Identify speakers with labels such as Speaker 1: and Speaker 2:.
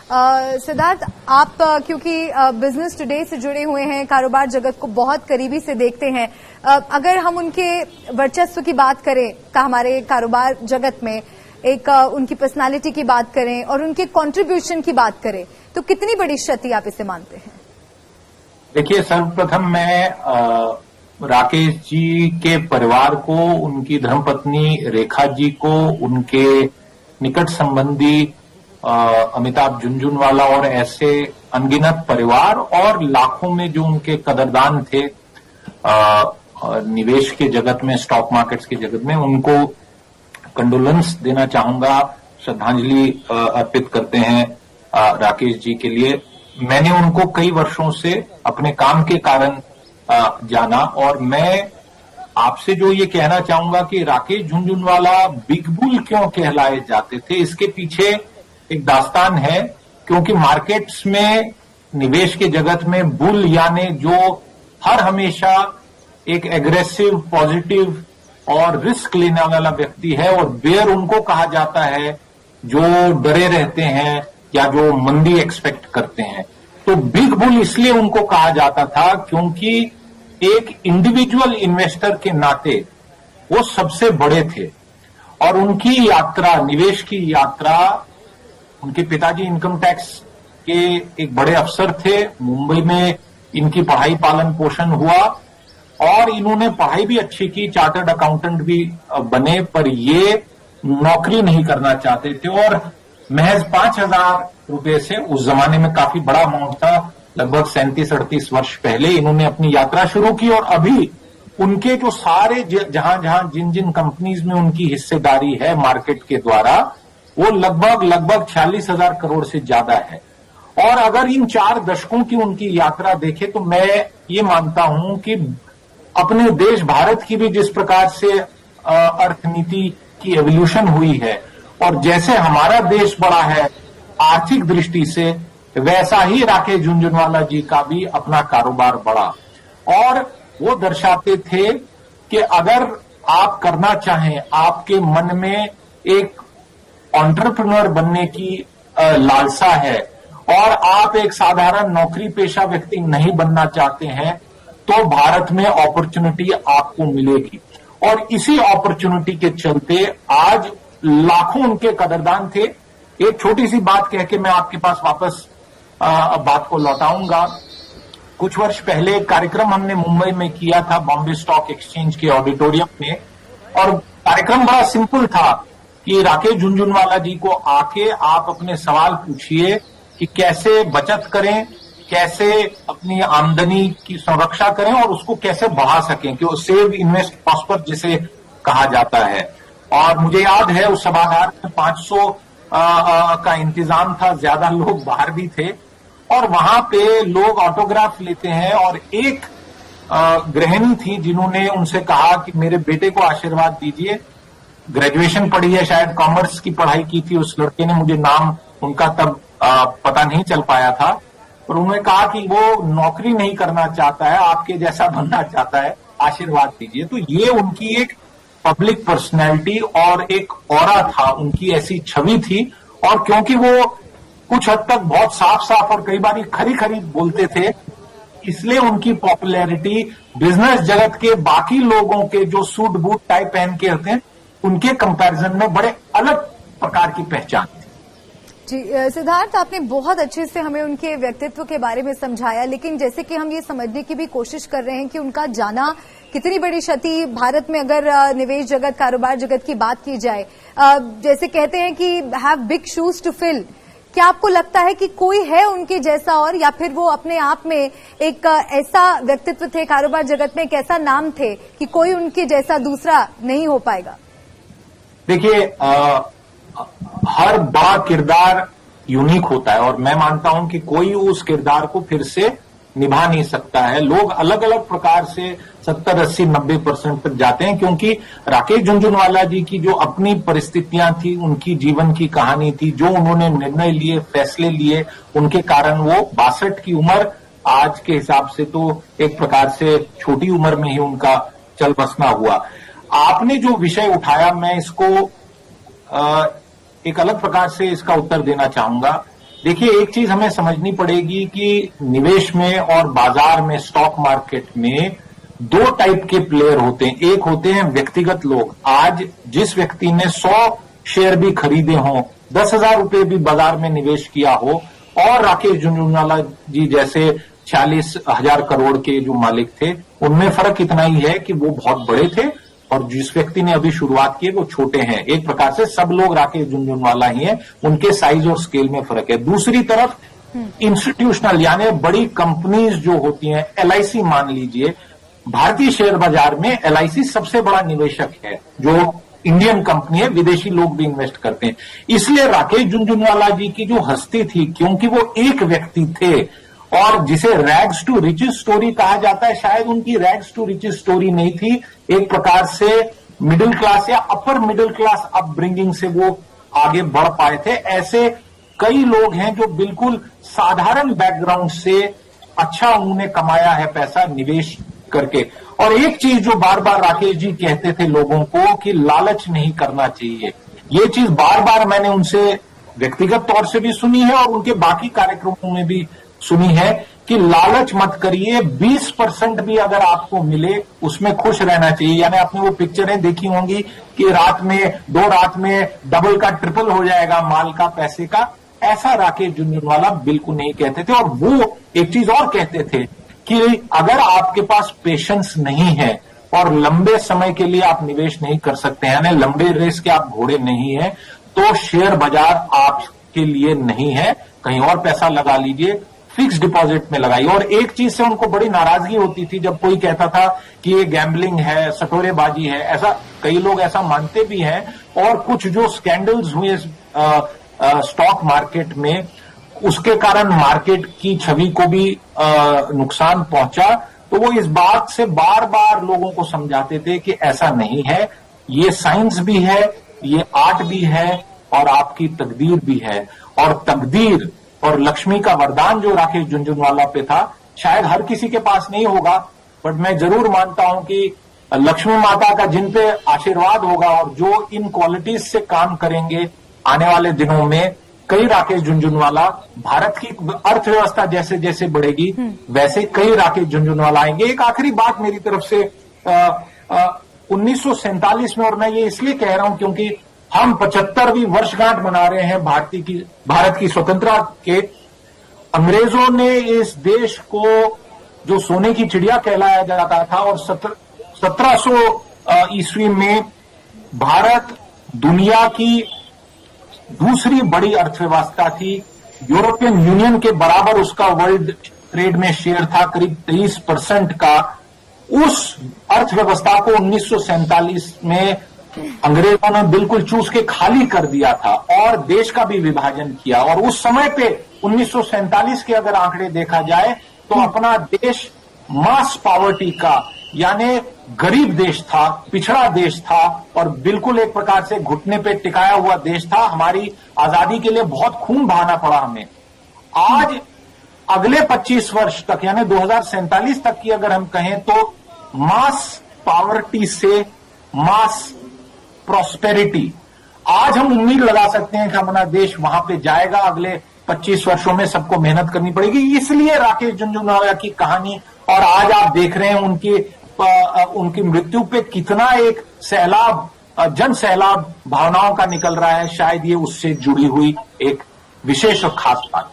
Speaker 1: सिद्धार्थ, आप क्योंकि business today से जुड़े हुए हैं, कारोबार जगत को बहुत करीबी से देखते हैं, अगर हम उनके वर्चस्व की बात करें हमारे कारोबार जगत में, एक उनकी पर्सनालिटी की बात करें और उनके कंट्रीब्यूशन की बात करें, तो कितनी बड़ी क्षति आप इसे मानते हैं?
Speaker 2: देखिए, सर्वप्रथम मैं राकेश जी के परिवार को, उनकी धर्मपत्नी रेखा जी को, उनके निकट संबंधी अमिताभ झुनझुनवाला और ऐसे अनगिनत परिवार और लाखों में जो उनके कदरदान थे निवेश के जगत में, स्टॉक मार्केट्स के जगत में, उनको कंडोलेंस देना चाहूंगा, श्रद्धांजलि अर्पित करते हैं राकेश जी के लिए। मैंने उनको कई वर्षों से अपने काम के कारण जाना, और मैं आपसे जो ये कहना चाहूंगा कि राकेश झुनझुनवाला बिग बुल क्यों कहलाए जाते थे, इसके पीछे एक दास्तान है। क्योंकि मार्केट्स में, निवेश के जगत में बुल यानी जो हर हमेशा एक एग्रेसिव, पॉजिटिव और रिस्क लेने वाला व्यक्ति है, और बेयर उनको कहा जाता है जो डरे रहते हैं या जो मंदी एक्सपेक्ट करते हैं। तो बिग बुल इसलिए उनको कहा जाता था क्योंकि एक इंडिविजुअल इन्वेस्टर के नाते वो सबसे बड़े थे, और उनकी यात्रा, निवेश की यात्रा, उनके पिताजी इनकम टैक्स के एक बड़े अफसर थे। मुंबई में इनकी पढ़ाई पालन पोषण हुआ और इन्होंने पढ़ाई भी अच्छी की, चार्टर्ड अकाउंटेंट भी बने, पर ये नौकरी नहीं करना चाहते थे। और महज 5,000 रुपए से, उस जमाने में काफी बड़ा अमाउंट था, लगभग 37-38 वर्ष पहले इन्होंने अपनी यात्रा शुरू की। और अभी उनके जो सारे जहां जिन जिन कंपनीज में उनकी हिस्सेदारी है मार्केट के द्वारा, वो लगभग 46,000 करोड़ से ज्यादा है। और अगर इन 4 दशकों की उनकी यात्रा देखें तो मैं ये मानता हूं कि अपने देश भारत की भी जिस प्रकार से अर्थनीति की एवोल्यूशन हुई है, और जैसे हमारा देश बड़ा है आर्थिक दृष्टि से, वैसा ही राकेश झुनझुनवाला जी का भी अपना कारोबार बढ़ा। और वो दर्शाते थे कि अगर आप करना चाहें, आपके मन में एक एंटरप्रेन्योर बनने की लालसा है और आप एक साधारण नौकरी पेशा व्यक्ति नहीं बनना चाहते हैं, तो भारत में अपॉर्चुनिटी आपको मिलेगी। और इसी अपॉर्चुनिटी के चलते आज लाखों उनके कदरदान थे। एक छोटी सी बात कह के मैं आपके पास वापस बात को लौटाऊंगा। कुछ वर्ष पहले एक कार्यक्रम हमने मुंबई में किया था, बॉम्बे स्टॉक एक्सचेंज के ऑडिटोरियम में, और कार्यक्रम बड़ा सिंपल था कि राकेश झुनझुनवाला जी को आके आप अपने सवाल पूछिए कि कैसे बचत करें, कैसे अपनी आमदनी की संरक्षा करें और उसको कैसे बढ़ा सकें, कि वो सेव, इन्वेस्ट, प्रॉस्पर जिसे कहा जाता है। और मुझे याद है उस सभागार में 500 का इंतजाम था, ज्यादा लोग बाहर भी थे, और वहां पे लोग ऑटोग्राफ लेते हैं। और एक गृहिणी थी जिन्होंने उनसे कहा कि मेरे बेटे को आशीर्वाद दीजिए, ग्रेजुएशन पढ़ी है, शायद कॉमर्स की पढ़ाई की थी उस लड़के ने, मुझे नाम उनका तब पता नहीं चल पाया था, पर उन्होंने कहा कि वो नौकरी नहीं करना चाहता है, आपके जैसा बनना चाहता है, आशीर्वाद दीजिए। तो ये उनकी एक पब्लिक पर्सनैलिटी और एक ऑरा था, उनकी ऐसी छवि थी। और क्योंकि वो कुछ हद तक बहुत साफ साफ और कई बार खरी बोलते थे, इसलिए उनकी पॉपुलैरिटी बिजनेस जगत के बाकी लोगों के जो सूट बूट टाइप पहन के होते हैं उनके कंपैरिजन में बड़े अलग प्रकार की पहचान थी।
Speaker 1: जी सिद्धार्थ, आपने बहुत अच्छे से हमें उनके व्यक्तित्व के बारे में समझाया, लेकिन जैसे कि हम ये समझने की भी कोशिश कर रहे हैं कि उनका जाना कितनी बड़ी क्षति भारत में, अगर निवेश जगत, कारोबार जगत की बात की जाए, जैसे कहते हैं कि have big shoes to fill. क्या आपको लगता है कि कोई है उनके जैसा, और या फिर वो अपने आप में एक ऐसा व्यक्तित्व थे कारोबार जगत में, एक ऐसा नाम थे कि कोई उनके जैसा दूसरा नहीं हो पाएगा?
Speaker 2: देखिए, हर बड़ा किरदार यूनिक होता है, और मैं मानता हूं कि कोई उस किरदार को फिर से निभा नहीं सकता है। लोग अलग अलग प्रकार से 70, 80, 90% तक जाते हैं, क्योंकि राकेश झुनझुनवाला जी की जो अपनी परिस्थितियां थी, उनकी जीवन की कहानी थी, जो उन्होंने निर्णय लिए, फैसले लिए, उनके कारण वो 62 की उम्र आज के हिसाब से तो एक प्रकार से छोटी उम्र में ही उनका चल बसना हुआ। आपने जो विषय उठाया, मैं इसको एक अलग प्रकार से इसका उत्तर देना चाहूंगा देखिए, एक चीज हमें समझनी पड़ेगी कि निवेश में और बाजार में, स्टॉक मार्केट में दो टाइप के प्लेयर होते हैं। एक होते हैं व्यक्तिगत लोग। आज जिस व्यक्ति ने 100 शेयर भी खरीदे हों, 10,000 रुपए भी बाजार में निवेश किया हो, और राकेश झुनझुनवाला जी जैसे 40,000 करोड़ के जो मालिक थे, उनमें फर्क इतना ही है कि वो बहुत बड़े थे और जिस व्यक्ति ने अभी शुरुआत की वो छोटे हैं। एक प्रकार से सब लोग राकेश झुनझुनवाला ही हैं, उनके साइज और स्केल में फर्क है। दूसरी तरफ इंस्टीट्यूशनल यानी बड़ी कंपनीज जो होती हैं, LIC मान लीजिए, भारतीय शेयर बाजार में LIC सबसे बड़ा निवेशक है, जो इंडियन कंपनी है, विदेशी लोग भी इन्वेस्ट करते हैं। इसलिए राकेश झुनझुनवाला जी की जो हस्ती थी, क्योंकि वो एक व्यक्ति थे और जिसे रैग्स टू रिचेस स्टोरी कहा जाता है, शायद उनकी रैग्स टू रिचेस स्टोरी नहीं थी। एक प्रकार से मिडिल क्लास या अपर मिडिल क्लास अपब्रिंगिंग से वो आगे बढ़ पाए थे। ऐसे कई लोग हैं जो बिल्कुल साधारण बैकग्राउंड से अच्छा उन्होंने कमाया है पैसा निवेश करके। और एक चीज जो बार बार राकेश जी कहते थे लोगों को कि लालच नहीं करना चाहिए, ये चीज बार बार मैंने उनसे व्यक्तिगत तौर से भी सुनी है और उनके बाकी कार्यक्रमों में भी सुनी है कि लालच मत करिए, 20% भी अगर आपको मिले उसमें खुश रहना चाहिए। यानी आपने वो पिक्चरें देखी होंगी कि रात में 2 रात में डबल का ट्रिपल हो जाएगा माल का, पैसे का। ऐसा राकेश झुनझुनवाला बिल्कुल नहीं कहते थे। और वो एक चीज और कहते थे कि अगर आपके पास पेशेंस नहीं है और लंबे समय के लिए आप निवेश नहीं कर सकते हैं, यानी लंबे रेस के आप घोड़े नहीं है, तो शेयर बाजार आपके लिए नहीं है। कहीं और पैसा लगा लीजिए, फिक्स डिपॉजिट में लगाइए। और एक चीज से उनको बड़ी नाराजगी होती थी जब कोई कहता था कि ये गैम्बलिंग है, सटोरेबाजी है। ऐसा कई लोग ऐसा मानते भी हैं। और कुछ जो स्कैंडल्स हुए स्टॉक मार्केट में, उसके कारण मार्केट की छवि को भी नुकसान पहुंचा। तो वो इस बात से बार बार लोगों को समझाते थे कि ऐसा नहीं है, ये साइंस भी है, ये आर्ट भी है और आपकी तकदीर भी है। और तकदीर और लक्ष्मी का वरदान जो राकेश झुनझुनवाला पे था, शायद हर किसी के पास नहीं होगा, बट मैं जरूर मानता हूं कि लक्ष्मी माता का जिन पे आशीर्वाद होगा और जो इन क्वालिटीज से काम करेंगे, आने वाले दिनों में कई राकेश झुनझुनवाला, भारत की अर्थव्यवस्था जैसे जैसे बढ़ेगी वैसे कई राकेश झुनझुनवाला आएंगे। एक आखिरी बात मेरी तरफ से, 1947 में, और मैं ये इसलिए कह रहा हूं क्योंकि हम 75वीं वर्षगांठ मना रहे हैं भारत की स्वतंत्रता के। अंग्रेजों ने इस देश को जो सोने की चिड़िया कहलाया जाता था, और 1700 ईस्वी में भारत दुनिया की दूसरी बड़ी अर्थव्यवस्था थी। यूरोपियन यूनियन के बराबर उसका वर्ल्ड ट्रेड में शेयर था, करीब 23% का। उस अर्थव्यवस्था को 1947 में अंग्रेजों ने बिल्कुल चूस के खाली कर दिया था और देश का भी विभाजन किया। और उस समय पे 1947 के अगर आंकड़े देखा जाए तो अपना देश मास पॉवर्टी का, यानी गरीब देश था, पिछड़ा देश था और बिल्कुल एक प्रकार से घुटने पे टिकाया हुआ देश था। हमारी आजादी के लिए बहुत खून बहाना पड़ा हमें। आज अगले 25 वर्ष तक, यानी 2047 तक की अगर हम कहें, तो मास पॉवर्टी से मास प्रॉस्पेरिटी, आज हम उम्मीद लगा सकते हैं कि हमारा देश वहां पे जाएगा। अगले 25 वर्षों में सबको मेहनत करनी पड़ेगी। इसलिए राकेश झुनझुनवाला की कहानी, और आज आप देख रहे हैं उनकी मृत्यु पे कितना एक सैलाब, जन सैलाब भावनाओं का निकल रहा है। शायद ये उससे जुड़ी हुई एक विशेष और खास बात है।